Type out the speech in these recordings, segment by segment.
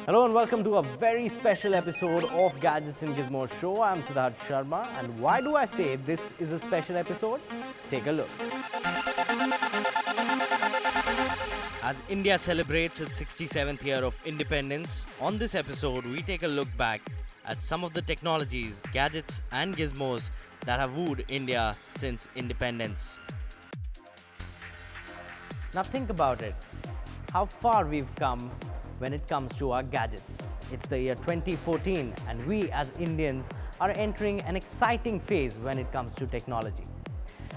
Hello and welcome to a very special episode of Gadgets and Gizmos show. I'm Siddhartha Sharma, and why do I say this is a special episode? Take a look. As India celebrates its 67th year of independence, on this episode we take a look back at some of the technologies, gadgets and gizmos that have wooed India since independence. Now think about it, how far we've come when it comes to our gadgets. It's the year 2014 and we as Indians are entering an exciting phase when it comes to technology.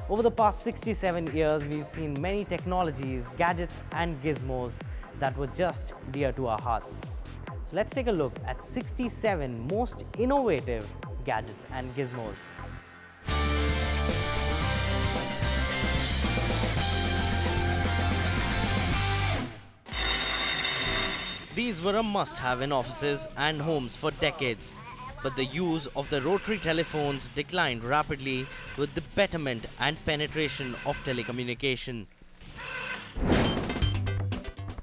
Over the past 67 years, we've seen many technologies, gadgets and gizmos that were just dear to our hearts. So let's take a look at 67 most innovative gadgets and gizmos. These were a must-have in offices and homes for decades, but the use of the rotary telephones declined rapidly with the betterment and penetration of telecommunication.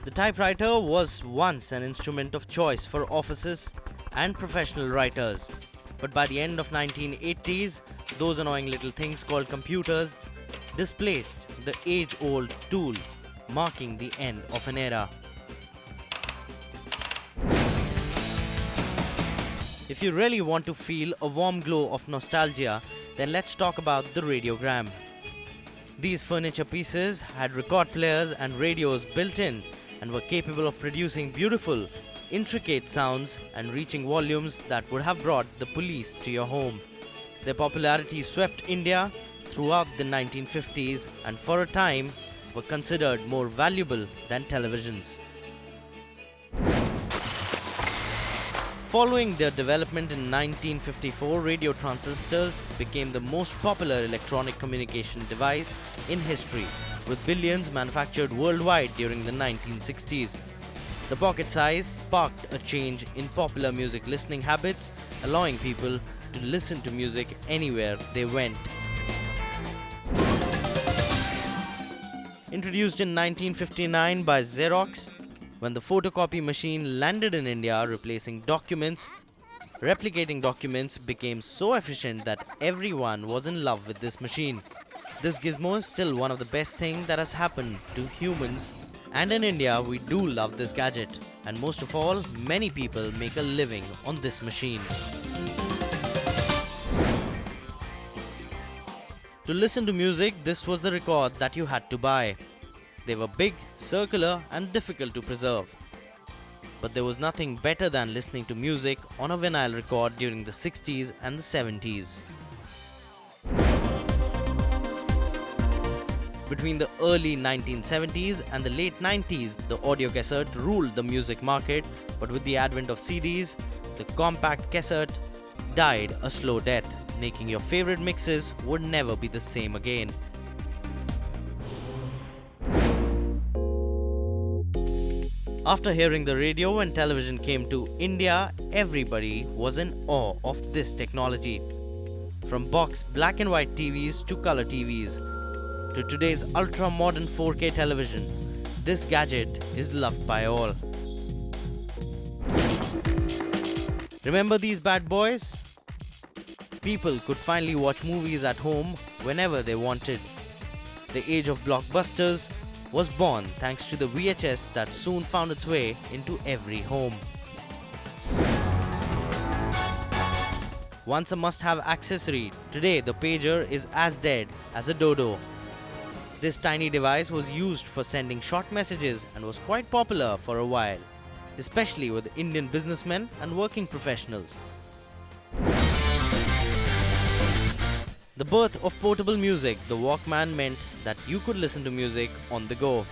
The typewriter was once an instrument of choice for offices and professional writers, but by the end of 1980s, those annoying little things called computers displaced the age-old tool, marking the end of an era. If you really want to feel a warm glow of nostalgia, then let's talk about the radiogram. These furniture pieces had record players and radios built in and were capable of producing beautiful, intricate sounds and reaching volumes that would have brought the police to your home. Their popularity swept India throughout the 1950s and for a time were considered more valuable than televisions. Following their development in 1954, radio transistors became the most popular electronic communication device in history, with billions manufactured worldwide during the 1960s. The pocket size sparked a change in popular music listening habits, allowing people to listen to music anywhere they went. Introduced in 1959 by XEROX, when the photocopy machine landed in India replacing documents, replicating documents became so efficient that everyone was in love with this machine. This gizmo is still one of the best things that has happened to humans, and in India we do love this gadget, and most of all, many people make a living on this machine. To listen to music, this was the record that you had to buy. They were big, circular and difficult to preserve. But there was nothing better than listening to music on a vinyl record during the 60s and the 70s. Between the early 1970s and the late 90s, the audio cassette ruled the music market, but with the advent of CDs, the compact cassette died a slow death, making your favorite mixes would never be the same again. After hearing the radio when television came to India, everybody was in awe of this technology. From box black and white TVs to color TVs, to today's ultra-modern 4K television, this gadget is loved by all. Remember these bad boys? People could finally watch movies at home whenever they wanted. The age of blockbusters was born thanks to the VHS that soon found its way into every home. Once a must-have accessory, today the pager is as dead as a dodo. This tiny device was used for sending short messages and was quite popular for a while, especially with Indian businessmen and working professionals. The birth of portable music, the Walkman, meant that you could listen to music on the go.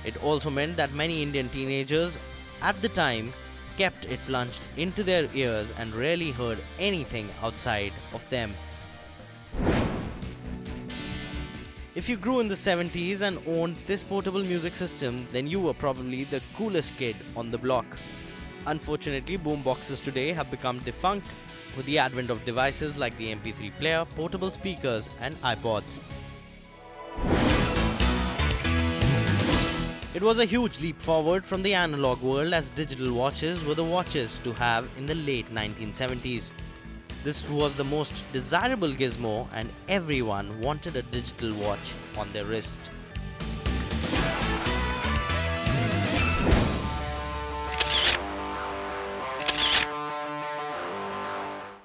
It also meant that many Indian teenagers at the time kept it plunged into their ears and rarely heard anything outside of them. If you grew in the 70s and owned this portable music system, then you were probably the coolest kid on the block. Unfortunately, boomboxes today have become defunct with the advent of devices like the MP3 player, portable speakers and iPods. It was a huge leap forward from the analog world, as digital watches were the watches to have in the late 1970s. This was the most desirable gizmo, and everyone wanted a digital watch on their wrist.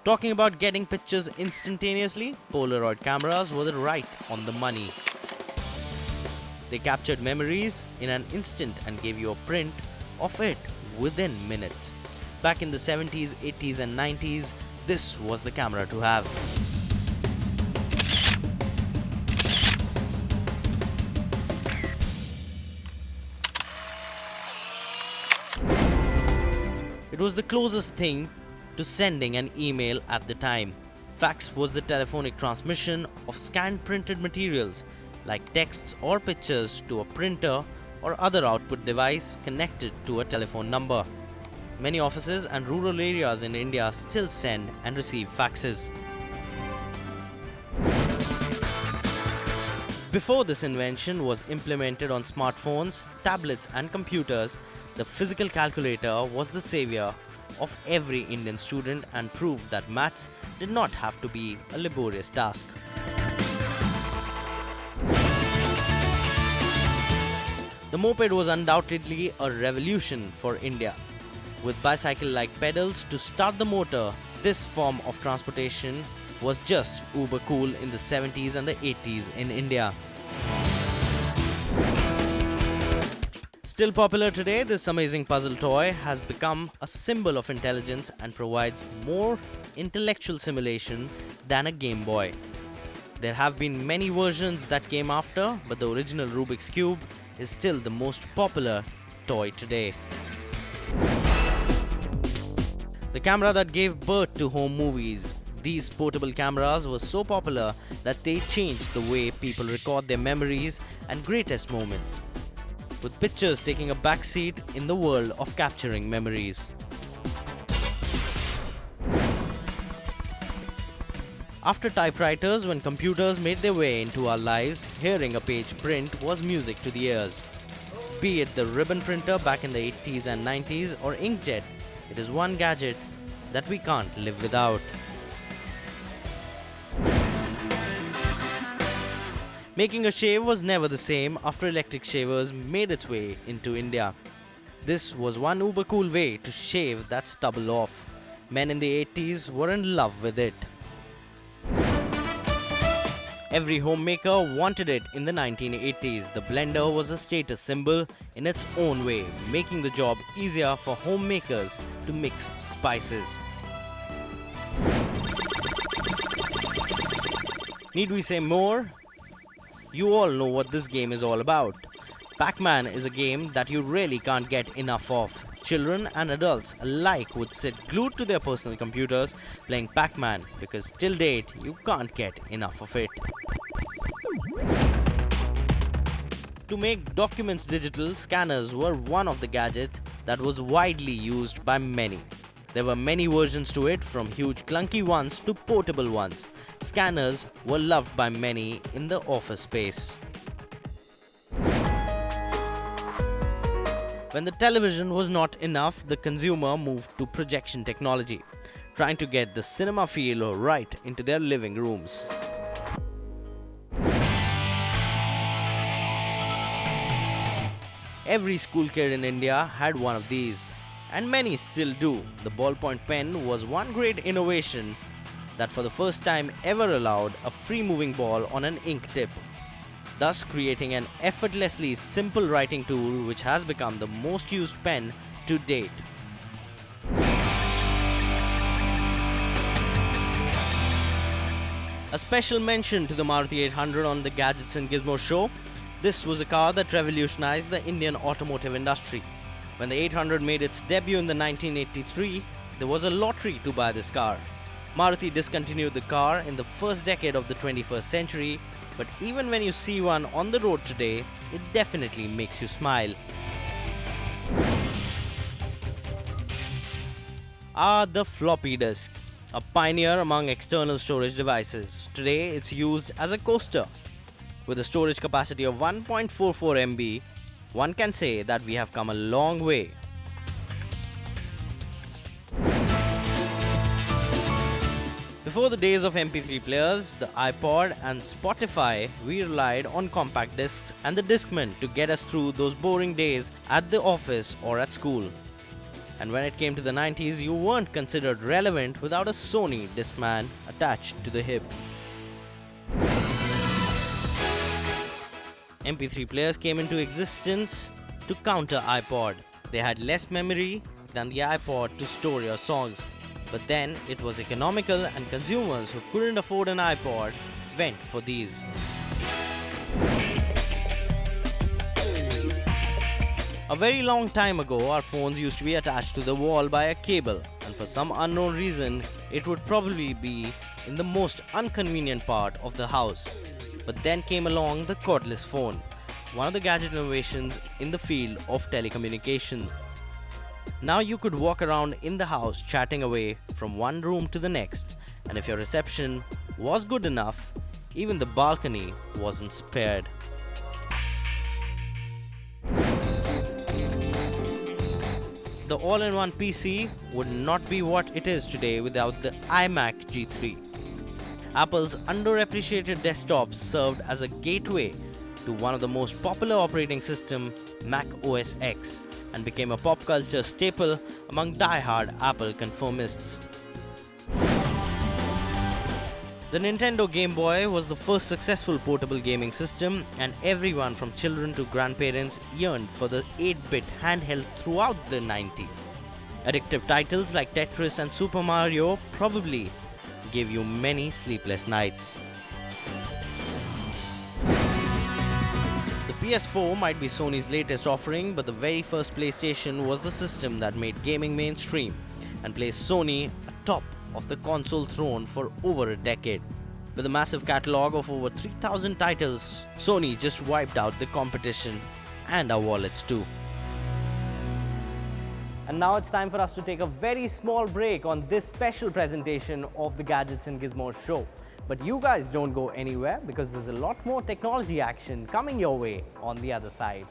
Talking about getting pictures instantaneously, Polaroid cameras were right on the money. They captured memories in an instant and gave you a print of it within minutes. Back in the 70s, 80s and 90s, this was the camera to have. It was the closest thing to sending an email at the time. Fax was the telephonic transmission of scanned printed materials like texts or pictures to a printer or other output device connected to a telephone number. Many offices and rural areas in India still send and receive faxes. Before this invention was implemented on smartphones, tablets and computers, the physical calculator was the savior of every Indian student and proved that maths did not have to be a laborious task. The moped was undoubtedly a revolution for India. With bicycle-like pedals to start the motor, this form of transportation was just uber cool in the 70s and the 80s in India. Still popular today, this amazing puzzle toy has become a symbol of intelligence and provides more intellectual simulation than a Game Boy. There have been many versions that came after, but the original Rubik's Cube is still the most popular toy today. The camera that gave birth to home movies. These portable cameras were so popular that they changed the way people record their memories and greatest moments, with pictures taking a backseat in the world of capturing memories. After typewriters, when computers made their way into our lives, hearing a page print was music to the ears. Be it the ribbon printer back in the 80s and 90s or inkjet, it is one gadget that we can't live without. Making a shave was never the same after electric shavers made its way into India. This was one uber cool way to shave that stubble off. Men in the 80s were in love with it. Every homemaker wanted it in the 1980s. The blender was a status symbol in its own way, making the job easier for homemakers to mix spices. Need we say more? You all know what this game is all about. Pac-Man is a game that you really can't get enough of. Children and adults alike would sit glued to their personal computers playing Pac-Man because till date you can't get enough of it. To make documents digital, scanners were one of the gadgets that was widely used by many. There were many versions to it, from huge clunky ones to portable ones. Scanners were loved by many in the office space. When the television was not enough, the consumer moved to projection technology, trying to get the cinema feel right into their living rooms. Every school kid in India had one of these, and many still do. The ballpoint pen was one great innovation that for the first time ever allowed a free-moving ball on an ink tip, thus creating an effortlessly simple writing tool which has become the most used pen to date. A special mention to the Maruti 800 on the Gadgets and Gizmos show. This was a car that revolutionized the Indian automotive industry. When the 800 made its debut in the 1983, there was a lottery to buy this car. Maruti discontinued the car in the first decade of the 21st century, but even when you see one on the road today, it definitely makes you smile. The floppy disk, a pioneer among external storage devices. Today it's used as a coaster. With a storage capacity of 1.44 MB, one can say that we have come a long way. Before the days of MP3 players, the iPod and Spotify, we relied on compact discs and the Discman to get us through those boring days at the office or at school. And when it came to the 90s, you weren't considered relevant without a Sony Discman attached to the hip. MP3 players came into existence to counter iPod. They had less memory than the iPod to store your songs. But then it was economical and consumers who couldn't afford an iPod went for these. A very long time ago, our phones used to be attached to the wall by a cable, and for some unknown reason, it would probably be in the most inconvenient part of the house. But then came along the cordless phone, one of the gadget innovations in the field of telecommunications. Now you could walk around in the house chatting away from one room to the next, and if your reception was good enough, even the balcony wasn't spared. The all-in-one PC would not be what it is today without the iMac G3. Apple's underappreciated desktops served as a gateway to one of the most popular operating system, Mac OS X, and became a pop culture staple among die-hard Apple conformists. The Nintendo Game Boy was the first successful portable gaming system, and everyone from children to grandparents yearned for the 8-bit handheld throughout the 90s. Addictive titles like Tetris and Super Mario probably gave you many sleepless nights. The PS4 might be Sony's latest offering, but the very first PlayStation was the system that made gaming mainstream and placed Sony atop of the console throne for over a decade. With a massive catalogue of over 3,000 titles, Sony just wiped out the competition and our wallets too. And now it's time for us to take a very small break on this special presentation of the Gadgets and Gizmos show. But you guys don't go anywhere because there's a lot more technology action coming your way on the other side.